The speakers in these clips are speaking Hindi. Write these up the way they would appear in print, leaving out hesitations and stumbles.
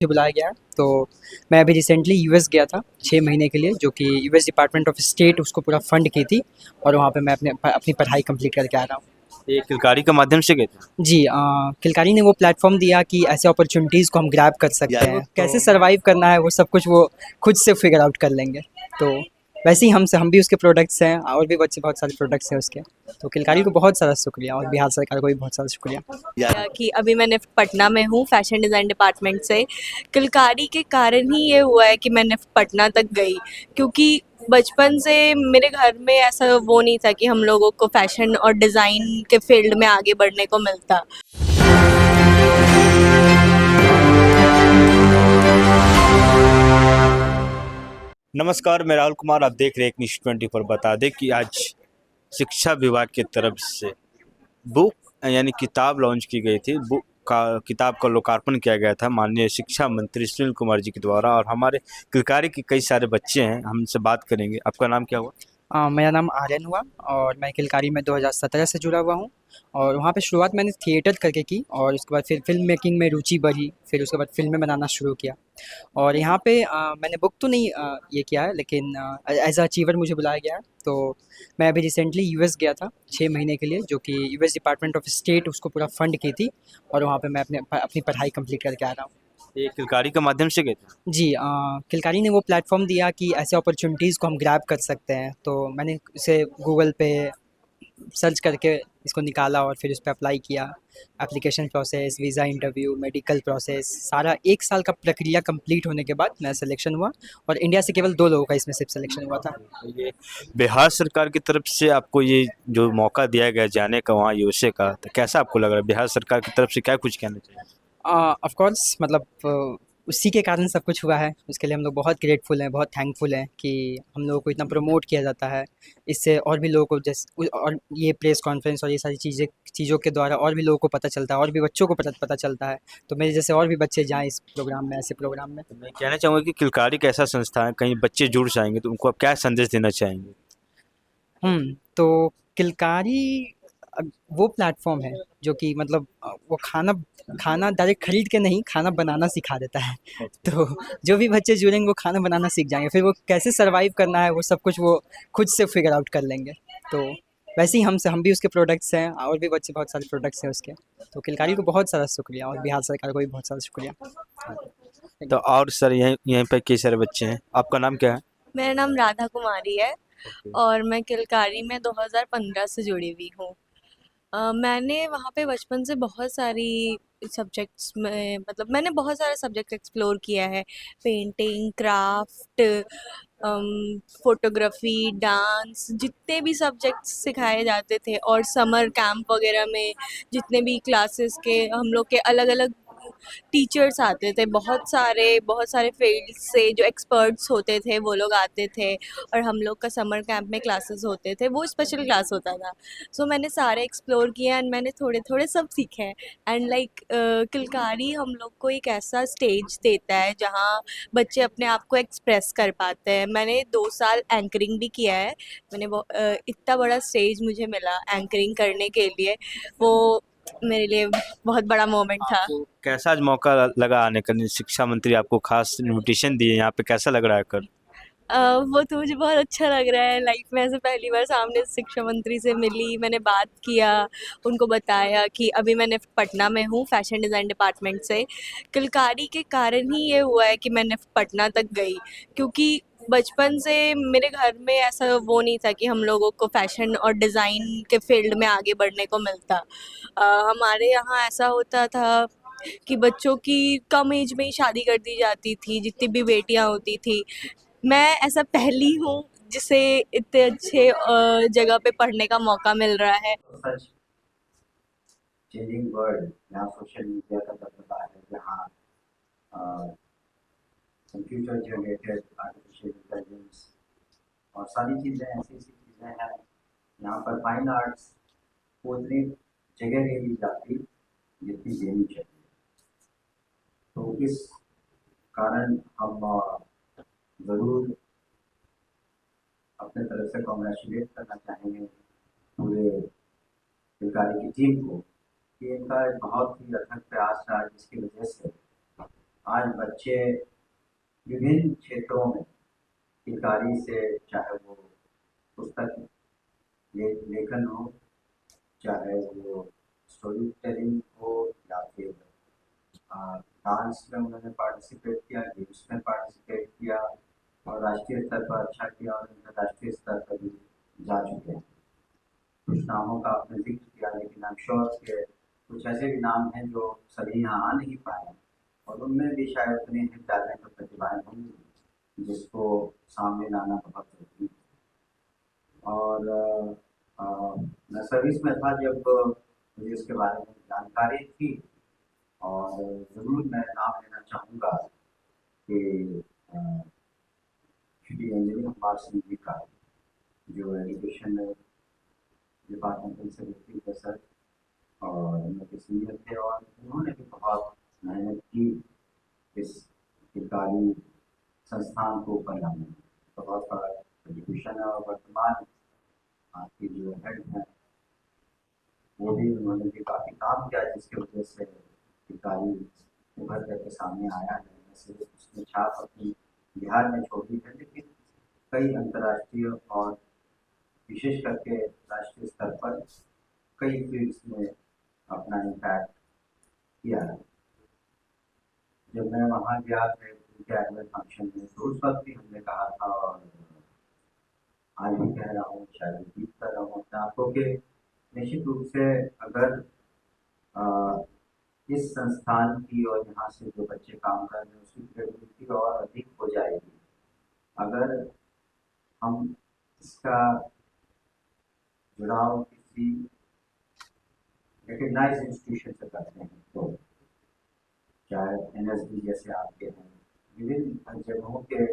मुझे बुलाया गया। तो मैं अभी रिसेंटली यूएस गया था 6 महीने के लिए, जो कि यूएस डिपार्टमेंट ऑफ स्टेट उसको पूरा फंड की थी, और वहाँ पे मैं अपनी पढ़ाई कंप्लीट करके आ रहा हूँ। ये किलकारी के माध्यम से गए थे? जी, किलकारी ने वो प्लेटफॉर्म दिया कि ऐसे अपॉर्चुनिटीज़ को हम ग्रैब कर सकते हैं, कैसे सर्वाइव करना है वो सब कुछ वो खुद से फिगर आउट कर लेंगे। तो वैसे ही हम भी उसके प्रोडक्ट्स हैं, और भी बच्चे बहुत सारे प्रोडक्ट्स हैं उसके। तो किलकारी को बहुत सारा शुक्रिया, और बिहार सरकार को भी बहुत सारा शुक्रिया। कि अभी मैंने पटना में हूँ फैशन डिज़ाइन डिपार्टमेंट से। किलकारी के कारण ही ये हुआ है कि मैंने पटना तक गई, क्योंकि बचपन से मेरे घर में ऐसा वो नहीं था कि हम लोगों को फैशन और डिज़ाइन के फील्ड में आगे बढ़ने को मिलता। नमस्कार, मैं राहुल कुमार, आप देख रहे हैं एक न्यूज़ 24 पर। बता दें कि आज शिक्षा विभाग की तरफ से बुक यानी किताब लॉन्च की गई थी। किताब का लोकार्पण किया गया था माननीय शिक्षा मंत्री सुनील कुमार जी के द्वारा, और हमारे किलकारी के कई सारे बच्चे हैं, हम इनसे बात करेंगे। आपका नाम क्या हुआ? मेरा नाम आर्यन हुआ, और मैं किलकारी में 2017 से जुड़ा हुआ हूँ। और वहाँ पे शुरुआत मैंने थिएटर करके की, और उसके बाद फिर फ़िल्म मेकिंग में रुचि बढ़ी, फिर उसके बाद फ़िल्में बनाना शुरू किया। और यहाँ पे मैंने बुक तो नहीं ये किया है, लेकिन एज़ अ अचीवर मुझे बुलाया गया है। तो मैं अभी रिसेंटली यूएस गया था 6 महीने के लिए, जो कि यूएस डिपार्टमेंट ऑफ स्टेट उसको पूरा फंड की थी, और वहाँ पे मैं अपनी पढ़ाई कंप्लीट करके आ रहा हूँ। ये किलकारी के माध्यम से गए थे? जी, किलकारी ने वो प्लेटफॉर्म दिया कि ऐसे अपॉर्चुनिटीज़ को हम ग्रैब कर सकते हैं। तो मैंने इसे गूगल पे सर्च करके इसको निकाला, और फिर उस पे अप्लाई किया। Application process, visa interview, medical process, सारा 1 साल का प्रक्रिया कंप्लीट होने के बाद मेरा सिलेक्शन हुआ, और इंडिया से केवल 2 लोगों का इसमें सिर्फ सिलेक्शन हुआ था। ये बिहार सरकार की तरफ से आपको ये जो मौका दिया गया जाने का वहाँ यूएसए का, तो कैसा आपको लग रहा है? बिहार सरकार की तरफ से क्या कुछ कहना चाहिए? ऑफ कोर्स, मतलब उसी के कारण सब कुछ हुआ है। उसके लिए हम लोग बहुत ग्रेटफुल हैं, बहुत थैंकफुल हैं कि हम लोगों को इतना प्रमोट किया जाता है। इससे और भी लोगों को और ये प्रेस कॉन्फ्रेंस और ये सारी चीज़ों के द्वारा और भी लोगों को पता चलता है, और भी बच्चों को पता चलता है। तो मेरे जैसे और भी बच्चे जाएँ इस प्रोग्राम में, ऐसे प्रोग्राम में। तो मैं कहना चाहूँगा कि किलकारी एक ऐसा संस्था है, कहीं बच्चे जुड़ जाएंगे तो उनको आप क्या संदेश देना चाहेंगे? तो किलकारी वो प्लेटफ़ॉर्म है जो कि मतलब वो खाना खाना डायरेक्ट खरीद के नहीं, खाना बनाना सिखा देता है। तो जो भी बच्चे जुड़ेंगे वो खाना बनाना सीख जाएँगे, फिर वो कैसे सर्वाइव करना है वो सब कुछ वो खुद से फिगर आउट कर लेंगे। तो वैसे ही हम भी उसके प्रोडक्ट्स हैं, और भी बच्चे बहुत सारे प्रोडक्ट्स हैं उसके। तो किलकारी को बहुत सारा शुक्रिया, और बिहार सरकार को भी बहुत सारा शुक्रिया। तो और सर यहीं यहीं पे कई सारे बच्चे हैं। आपका नाम क्या है? मेरा नाम राधा कुमारी है और मैं किलकारी में 2015 से जुड़ी हुई हूँ। मैंने वहाँ पे बचपन से बहुत सारी सब्जेक्ट्स में मतलब मैंने बहुत सारे सब्जेक्ट एक्सप्लोर किया है। पेंटिंग, क्राफ्ट, फोटोग्राफी, डांस, जितने भी सब्जेक्ट्स सिखाए जाते थे, और समर कैंप वगैरह में जितने भी क्लासेस के हम लोग के अलग अलग टीचर्स आते थे, बहुत सारे फील्ड से जो एक्सपर्ट्स होते थे वो लोग आते थे, और हम लोग का समर कैंप में क्लासेस होते थे, वो स्पेशल क्लास होता था। सो मैंने सारे एक्सप्लोर किए एंड मैंने थोड़े थोड़े सब सीखे हैं। एंड लाइक किलकारी हम लोग को एक ऐसा स्टेज देता है जहाँ बच्चे अपने आप को एक्सप्रेस कर पाते हैं। मैंने 2 साल एंकरिंग भी किया है। इतना बड़ा स्टेज मुझे मिला एंकरिंग करने के लिए, वो मेरे लिए बहुत बड़ा मोमेंट था। आपको कैसा आज मौका लगा आने का? शिक्षा मंत्री आपको खास इनविटेशन दिए यहाँ पे, कैसा लग रहा है कर? वो तो मुझे बहुत अच्छा लग रहा है। लाइफ में ऐसे पहली बार सामने शिक्षा मंत्री से मिली, मैंने बात किया, उनको बताया कि अभी मैंने पटना में हूँ फैशन डिज़ाइन डिपार्टमेंट से। किलकारी के कारण ही ये हुआ है कि मैंने पटना तक गई, क्योंकि बचपन से मेरे घर में ऐसा वो नहीं था कि हम लोगों को फैशन और डिज़ाइन के फील्ड में आगे बढ़ने को मिलता। हमारे यहाँ ऐसा होता था कि बच्चों की कम एज में ही शादी कर दी जाती थी, जितनी भी बेटियां होती थी। मैं ऐसा पहली हूँ जिसे इतने अच्छे जगह पे पढ़ने का मौका मिल रहा है। सच चेंजिंग वर्ल्ड यहाँ सोशल मीडिया का दबदबा है, जहाँ कंप्यूटर जनरेटेड आर्टिफिशियल इंटेलिजेंस और सारी चीज़ें ऐसी ऐसी चीज़ें हैं, यहाँ पर फाइन आर्ट्स को इतनी जगह नहीं दी जाती जितनी देनी चाहिए। तो इस कारण हम ज़रूर अपने तरफ से कॉन्ग्रेचुलेट करना चाहेंगे पूरे सरकारी की टीम को, कि इनका एक बहुत ही अथक प्रयास रहा, जिसकी वजह से आज बच्चे विभिन्न क्षेत्रों में चित्रकारी से, चाहे वो पुस्तक लेखन हो, चाहे वो स्टोरी टेलिंग हो, या फिर डांस में उन्होंने पार्टिसिपेट किया, गेम्स में पार्टिसिपेट किया और राष्ट्रीय स्तर पर अच्छा किया और अंतर्राष्ट्रीय स्तर पर भी जा चुके हैं। कुछ नामों का आपने जिक्र किया, लेकिन आई एम श्योर के कुछ ऐसे भी नाम हैं जो सभी यहाँ आ नहीं पाए और उनमें भी शायद उतनी ही टैलेंट और प्रतिभाएं होंगी जिसको सामने लाना बहुत जरूरी है। और मैं सर्विस में था जब मुझे इसके बारे में जानकारी थी, और ज़रूर मैं नाम लेना चाहूँगा कि श्री अंजलि कुमार सिंह जी का, जो एजुकेशन डिपार्टमेंटल सेक्रेटरी थे सर, और उनके सीनियर थे और उन्होंने भी बहुत मेहनत की इस चित्रकारी संस्थान को ऊपर लाने में। तो बहुत बड़ा एजुकेशन है और वर्तमान आपकी जो हेड हैं वो भी, उन्होंने भी काफ़ी काम किया जिसकी वजह से चित्रकारी उभर करके सामने आया है। वैसे उसने छाप अपनी बिहार में छोड़ी है, लेकिन कई अंतर्राष्ट्रीय और विशेष करके राष्ट्रीय स्तर पर कई फील्ड्स में अपना इम्पैक्ट किया है। जब मैं वहाँ गया था उनके एनुअल फंक्शन में, तो उस वक्त भी हमने कहा था और आज भी कह रहा हूँ, शायद रिपीट कर रहा हूँ अपने आपको, कि निश्चित रूप से अगर इस संस्थान की और यहाँ से जो बच्चे काम कर रहे हैं उसकी क्रेडिबिलिटी और अधिक हो जाएगी अगर हम इसका जुड़ाव किसी रिकग्नाइज इंस्टीट्यूशन से करते हैं। तो चाहे NSD जैसे आपके हैं, विभिन्न जगहों के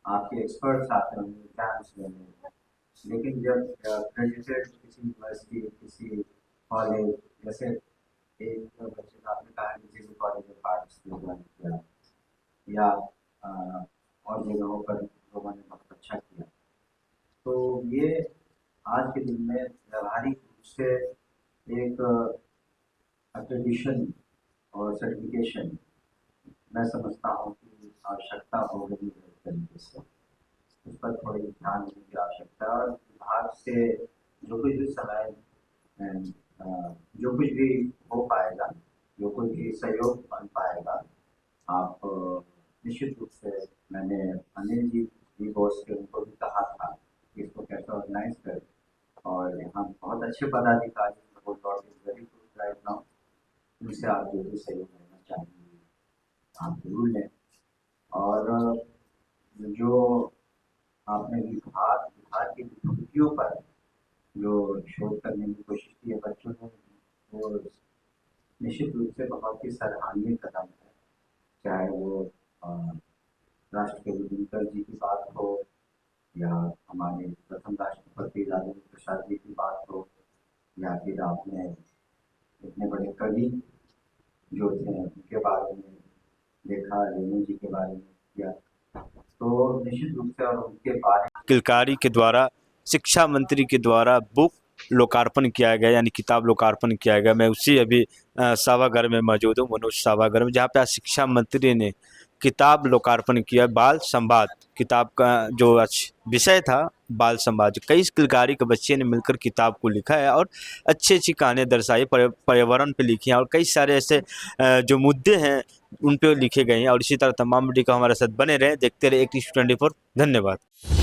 आपके एक्सपर्ट्स आते होंगे एग्जाम्स लेने, लेकिन जब क्रेडिटेड किसी यूनिवर्सिटी, किसी कॉलेज, जैसे एक बच्चे का आपने कहा कि किसी कॉलेज में पार्टिसिपेट किया या और जगहों पर लोगों ने बहुत अच्छा किया, तो ये आज के दिन में व्यावहारिक रूप से एक एक्रेडिशन और सर्टिफिकेशन मैं समझता हूँ कि आवश्यकता हो रही है तरीके से। उस पर थोड़ी ध्यान देने की आवश्यकता है और विभाग से जो कुछ भी समय जो कुछ भी हो पाएगा, जो कुछ भी सहयोग बन पाएगा, आप निश्चित रूप से, मैंने अनिल जी बॉस से उनको भी कहा था कि इसको कैसे ऑर्गेनाइज करें, और यहाँ बहुत अच्छे पदाधिकारी वेरी गुड राइट नाउ, उनसे आप जो भी सहयोग लेना चाहेंगे आप जरूर लें। और जो आपने विभाग की विभूतियों पर जो शोध करने की कोशिश की है बच्चों ने, वो निश्चित रूप से बहुत ही सराहनीय कदम है। चाहे वो राष्ट्रपति दिनकर जी की बात हो या हमारे प्रथम राष्ट्रपति राजेंद्र प्रसाद जी की बात हो, या फिर आपने इतने बड़े कवि जो थे उनके बारे में देखा, रेणु जी के बारे में किया, तो निश्चित रूप से और उनके बारे किलकारी के द्वारा शिक्षा मंत्री के द्वारा बुक लोकार्पण किया गया, यानी किताब लोकार्पण किया गया। मैं उसी अभी सभागार में मौजूद हूँ, मनोज सभागार में, जहाँ पे आज शिक्षा मंत्री ने किताब लोकार्पण किया। बाल संवाद किताब का जो विषय था, बाल संवाद, कई किलकारी के बच्चे ने मिलकर किताब को लिखा है और अच्छी अच्छी कहानियाँ दर्शाई, पर्यावरण पे लिखी हैं और कई सारे ऐसे जो मुद्दे हैं उन पे लिखे गए हैं। और इसी तरह तमाम वीडियो को हमारे साथ बने रहें, देखते रहे एक न्यूज़ 24। धन्यवाद।